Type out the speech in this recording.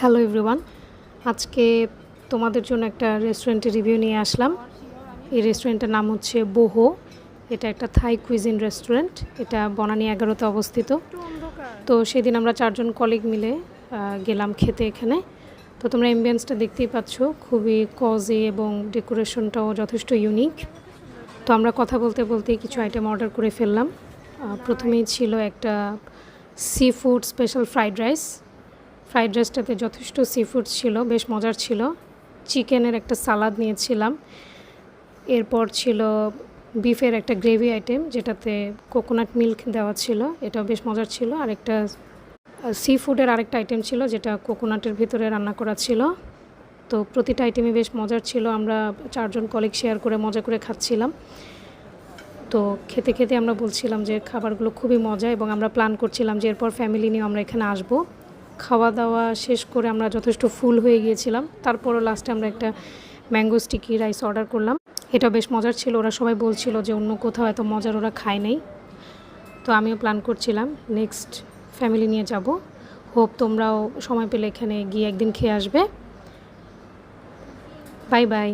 Hello everyone, আজকে তোমাদের জন্য একটা রেস্টুরেন্টের রিভিউ নিয়ে আসলাম। এই রেস্টুরেন্টের নাম হচ্ছে বোহো। এটা একটা থাই কুইজিন রেস্টুরেন্ট। এটা বনানী 11-তে অবস্থিত। তো সেদিন আমরা 4 জন কলিগ মিলে গেলাম খেতে এখানে। তো তোমরা অ্যাম্বিয়েন্সটা দেখতেই পাচ্ছ, খুবই কজি এবং ডেকোরেশনটাও যথেষ্ট ইউনিক। তো আমরা কথা বলতে বলতে কিছু আইটেম অর্ডার করে ফেললাম। প্রথমেই ছিল একটা সি ফুড স্পেশাল ফ্রাইড রাইসটাতে যথেষ্ট সি ফুড ছিল, বেশ মজার ছিল। চিকেনের একটা সালাদ নিয়েছিলাম। এরপর ছিল বিফের একটা গ্রেভি আইটেম, যেটাতে কোকোনাট মিল্ক দেওয়া ছিল, এটাও বেশ মজার ছিল। আর একটা সি ফুডের আরেকটা আইটেম ছিল, যেটা কোকোনাটের ভিতরে রান্না করা ছিল। তো প্রতিটা আইটেমই বেশ মজার ছিল। আমরা 4 জন কলিগ শেয়ার করে মজা করে খাচ্ছিলাম। তো খেতে খেতে আমরা বলছিলাম যে খাবারগুলো খুবই মজা, এবং আমরা প্ল্যান করছিলাম যে এরপর ফ্যামিলি নিয়ে আমরা এখানে আসবো। খাওয়া দাওয়া শেষ করে আমরা যথেষ্ট ফুল হয়ে গিয়েছিলাম। তারপরও লাস্টে আমরা একটা ম্যাঙ্গো স্টিকি রাইস অর্ডার করলাম। এটা বেশ মজার ছিল। ওরা সবাই বলছিল যে অন্য কোথাও এত মজার ওরা খায় নাই। তো আমিও প্ল্যান করছিলাম নেক্সট ফ্যামিলি নিয়ে যাব। হোপ তোমরাও সময় পেলে এখানে গিয়ে একদিন খেয়ে আসবে। Bye bye.